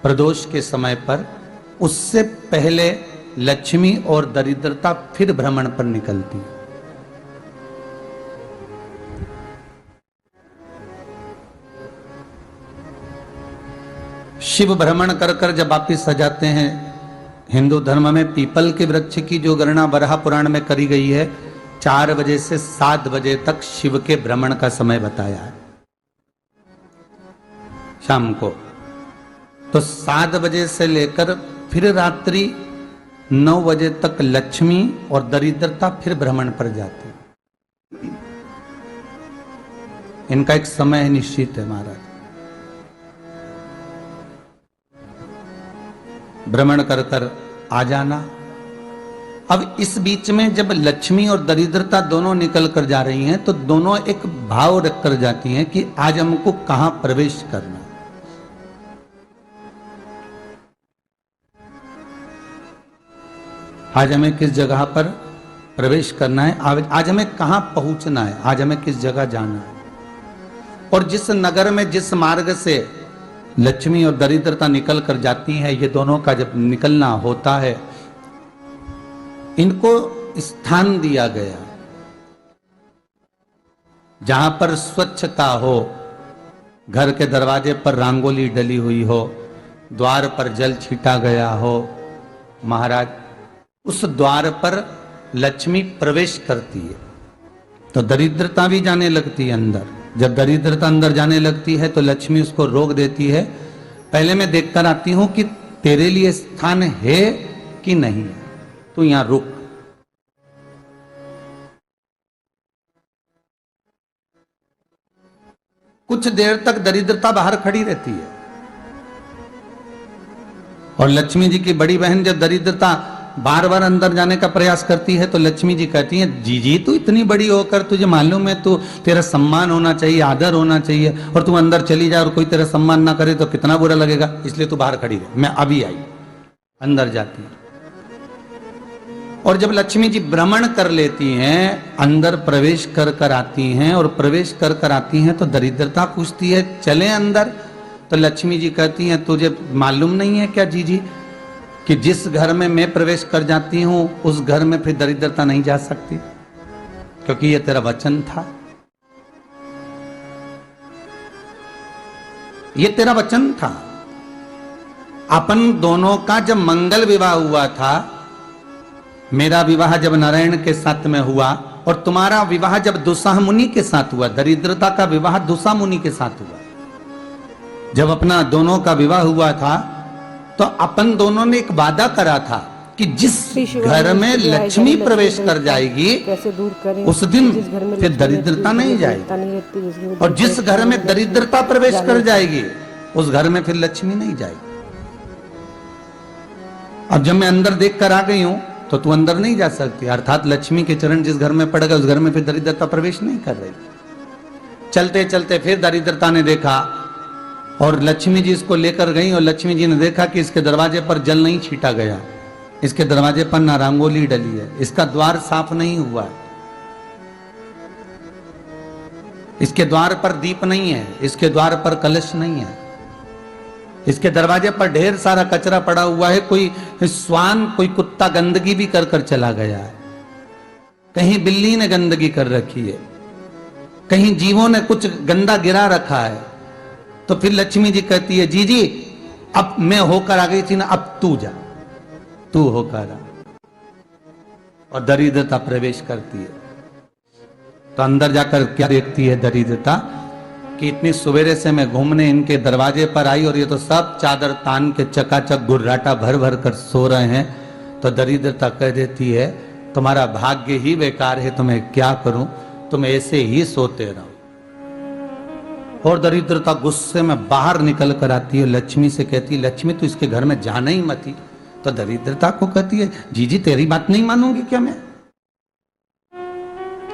प्रदोष के समय पर, उससे पहले लक्ष्मी और दरिद्रता फिर भ्रमण पर निकलती है। शिव भ्रमण कर कर जब वापिस आ जाते हैं, हिंदू धर्म में पीपल के वृक्ष की जो गणना वराह पुराण में करी गई है, 4 बजे से 7 बजे तक शिव के भ्रमण का समय बताया है शाम को। तो 7 बजे से लेकर फिर रात्रि 9 बजे तक लक्ष्मी और दरिद्रता फिर भ्रमण पर जाती है। इनका एक समय निश्चित है महाराज। भ्रमण कर कर आ जाना। अब इस बीच में जब लक्ष्मी और दरिद्रता दोनों निकल कर जा रही हैं, तो दोनों एक भाव रख कर जाती हैं कि आज हमको कहां प्रवेश करना। आज हमें किस जगह पर प्रवेश करना है, आज हमें कहां पहुंचना है, आज हमें किस जगह जाना है। और जिस नगर में जिस मार्ग से लक्ष्मी और दरिद्रता निकल कर जाती है, ये दोनों का जब निकलना होता है, इनको स्थान दिया गया जहां पर स्वच्छता हो, घर के दरवाजे पर रंगोली डली हुई हो, द्वार पर जल छीटा गया हो। महाराज, उस द्वार पर लक्ष्मी प्रवेश करती है तो दरिद्रता भी जाने लगती है अंदर। जब दरिद्रता अंदर जाने लगती है तो लक्ष्मी उसको रोक देती है। पहले मैं देखकर आती हूं कि तेरे लिए स्थान है कि नहीं है, तू यहां रुक। कुछ देर तक दरिद्रता बाहर खड़ी रहती है और लक्ष्मी जी की बड़ी बहन जब दरिद्रता बार बार अंदर जाने का प्रयास करती है तो लक्ष्मी जी कहती हैं, जी तू इतनी बड़ी होकर तुझे मालूम है, तू तेरा सम्मान होना चाहिए, आदर होना चाहिए, और तू अंदर चली जाए और कोई तेरा सम्मान ना करे तो कितना बुरा लगेगा, इसलिए तू बाहर खड़ी रहे। मैं अभी आई। अंदर जाती है और जब लक्ष्मी जी भ्रमण कर लेती हैं, अंदर प्रवेश कर कर आती हैं और प्रवेश कर कर आती हैं तो दरिद्रता पूछती है चले अंदर। तो लक्ष्मी जी कहती हैं, तुझे मालूम नहीं है क्या जी कि जिस घर में मैं प्रवेश कर जाती हूं उस घर में फिर दरिद्रता नहीं जा सकती, क्योंकि यह तेरा वचन था, यह तेरा वचन था। अपन दोनों का जब मंगल विवाह हुआ था, मेरा विवाह जब नारायण के साथ में हुआ और तुम्हारा विवाह जब दुस्साह मुनि के साथ हुआ, दरिद्रता का विवाह दुस्साह मुनि के साथ हुआ। जब अपना दोनों का विवाह हुआ था तो अपन दोनों ने एक वादा करा था कि जिस घर में लक्ष्मी प्रवेश कर जाएगी उस दिन फिर दरिद्रता नहीं जाएगी, और जिस घर में दरिद्रता प्रवेश कर जाएगी उस घर में फिर लक्ष्मी नहीं जाएगी। अब जब मैं अंदर देख कर आ गई हूं तो तू अंदर नहीं जा सकती, अर्थात लक्ष्मी के चरण जिस घर में पड़ गए उस घर में फिर दरिद्रता प्रवेश नहीं कर रही। चलते चलते फिर दरिद्रता ने देखा और लक्ष्मी जी इसको लेकर गई और लक्ष्मी जी ने देखा कि इसके दरवाजे पर जल नहीं छीटा गया, इसके दरवाजे पर ना रंगोली डली है, इसका द्वार साफ नहीं हुआ है, इसके द्वार पर दीप नहीं है, इसके द्वार पर कलश नहीं है, इसके दरवाजे पर ढेर सारा कचरा पड़ा हुआ है, कोई स्वान कोई कुत्ता गंदगी भी कर कर चला गया है, कहीं बिल्ली ने गंदगी कर रखी है, कहीं जीवों ने कुछ गंदा गिरा रखा है। तो फिर लक्ष्मी जी कहती है, जी अब मैं होकर आ गई थी ना, अब तू जा, तू होकर आ। और दरिद्रता प्रवेश करती है। तो अंदर जाकर क्या देखती है दरिद्रता कि इतनी सवेरे से मैं घूमने इनके दरवाजे पर आई और ये तो सब चादर तान के चकाचक गुर्राटा भर भर कर सो रहे हैं। तो दरिद्रता कह देती है, तुम्हारा भाग्य ही बेकार है, तुम्हें क्या करूं, तुम ऐसे ही सोते रहो। और दरिद्रता गुस्से में बाहर निकल कर आती है, लक्ष्मी से कहती है, लक्ष्मी तू इसके घर में जाना ही मत ही। तो दरिद्रता को कहती है, जी तेरी बात नहीं मानूंगी क्या मैं?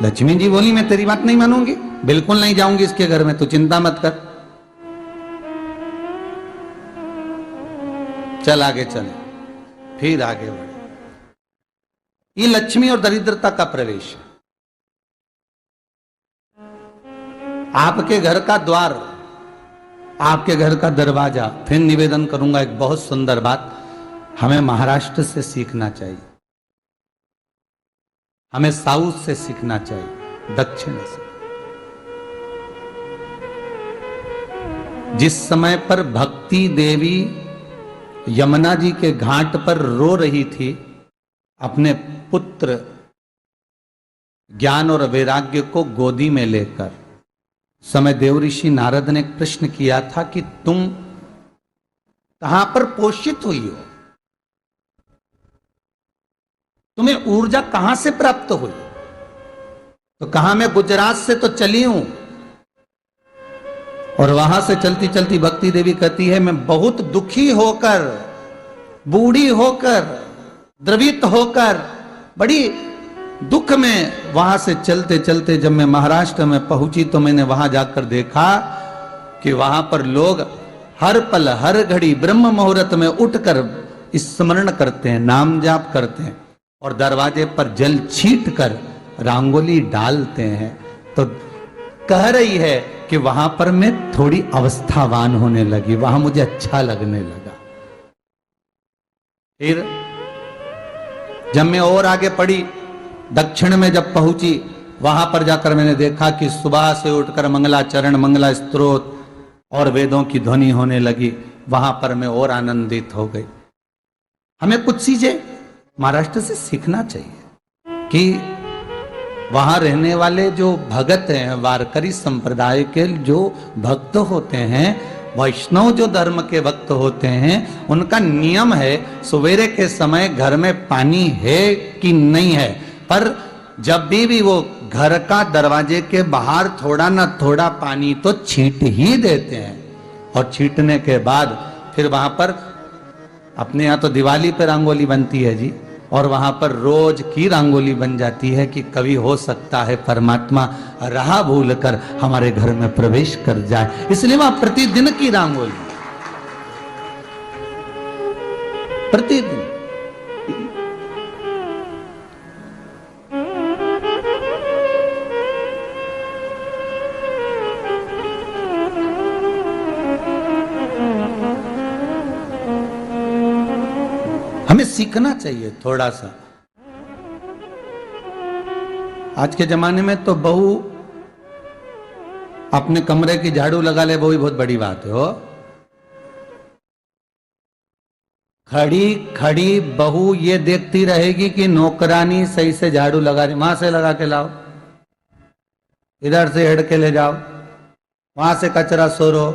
लक्ष्मी जी बोली, मैं तेरी बात नहीं मानूंगी, बिल्कुल नहीं जाऊंगी इसके घर में, तू चिंता मत कर, चल आगे चले। फिर आगे बढ़े। ये लक्ष्मी और दरिद्रता का प्रवेश है। आपके घर का द्वार आपके घर का दरवाजा। फिर निवेदन करूंगा एक बहुत सुंदर बात, हमें महाराष्ट्र से सीखना चाहिए, हमें साउथ से सीखना चाहिए, दक्षिण से। जिस समय पर भक्ति देवी यमुना जी के घाट पर रो रही थी अपने पुत्र ज्ञान और वैराग्य को गोदी में लेकर, समय देवऋषि नारद ने एक प्रश्न किया था कि तुम कहां पर पोषित हुई हो, तुम्हें ऊर्जा कहां से प्राप्त हुई? तो कहा मैं गुजरात से तो चली हूं। और वहां से चलती चलती भक्ति देवी कहती है मैं बहुत दुखी होकर, बूढ़ी होकर, द्रवित होकर, बड़ी दुख में वहां से चलते चलते जब मैं महाराष्ट्र में पहुंची तो मैंने वहां जाकर देखा कि वहां पर लोग हर पल हर घड़ी ब्रह्म मुहूर्त में उठकर स्मरण करते हैं, नाम जाप करते हैं और दरवाजे पर जल छीट कर रंगोली डालते हैं। तो कह रही है कि वहां पर मैं थोड़ी अवस्थावान होने लगी, वहां मुझे अच्छा लगने लगा। फिर जब मैं और आगे पढ़ी, दक्षिण में जब पहुंची, वहां पर जाकर मैंने देखा कि सुबह से उठकर मंगलाचरण, मंगला स्तोत्र और वेदों की ध्वनि होने लगी। वहां पर मैं और आनंदित हो गई। हमें कुछ चीजें महाराष्ट्र से सीखना चाहिए कि वहां रहने वाले जो भगत हैं, वारकरी संप्रदाय के जो भक्त होते हैं, वैष्णव जो धर्म के भक्त होते हैं, उनका नियम है सवेरे के समय घर में पानी है कि नहीं है, पर जब भी वो घर का दरवाजे के बाहर थोड़ा ना थोड़ा पानी तो छींट ही देते हैं। और छींटने के बाद फिर वहां पर अपने यहाँ तो दिवाली पे रंगोली बनती है जी, और वहां पर रोज की रंगोली बन जाती है कि कभी हो सकता है परमात्मा राह भूल कर हमारे घर में प्रवेश कर जाए, इसलिए वहां प्रतिदिन की रंगोली, प्रतिदिन। हमें सीखना चाहिए थोड़ा सा। आज के जमाने में तो बहू अपने कमरे की झाड़ू लगा ले, वो भी बहुत बड़ी बात है। हो खड़ी खड़ी बहू ये देखती रहेगी कि नौकरानी सही से झाड़ू लगा रही, वहां से लगा के लाओ, इधर से हेड के ले जाओ, वहां से कचरा सोरो,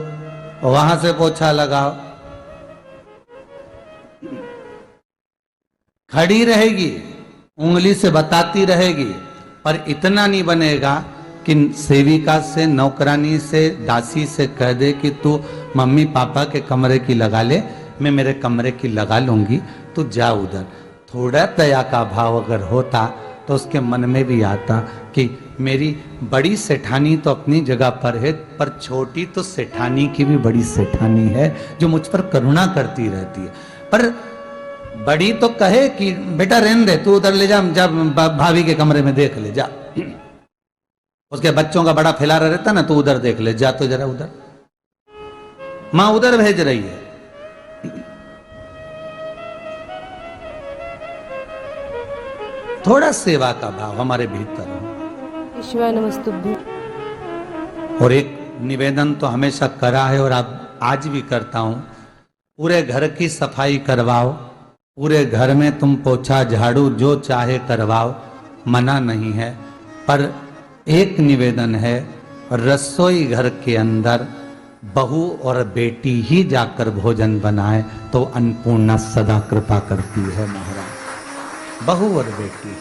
वहां से पोछा लगाओ। खड़ी रहेगी, उंगली से बताती रहेगी, पर इतना नहीं बनेगा कि सेविका से, नौकरानी से, दासी से कह दे कि तू मम्मी पापा के कमरे की लगा ले, मैं मेरे कमरे की लगा लूंगी, तू जा उधर। थोड़ा दया का भाव अगर होता तो उसके मन में भी आता कि मेरी बड़ी सेठानी तो अपनी जगह पर है, पर छोटी तो सेठानी की भी बड़ी सेठानी है जो मुझ पर करुणा करती रहती है। पर बड़ी तो कहे कि बेटा रहने दे, तू उधर ले जा, जब भाभी के कमरे में देख ले जा, उसके बच्चों का बड़ा फैलारा रहता ना, तू उधर देख ले जा, तो जरा उधर, मां उधर भेज रही है। थोड़ा सेवा का भाव हमारे भीतर हो। ईश्वर नमस्तुभ्यं। और एक निवेदन तो हमेशा करा है और अब आज भी करता हूं, पूरे घर की सफाई करवाओ, पूरे घर में तुम पोछा झाड़ू जो चाहे करवाओ, मना नहीं है। पर एक निवेदन है, रसोई घर के अंदर बहू और बेटी ही जाकर भोजन बनाए तो अन्नपूर्णा सदा कृपा करती है महाराज। बहू और बेटी ही।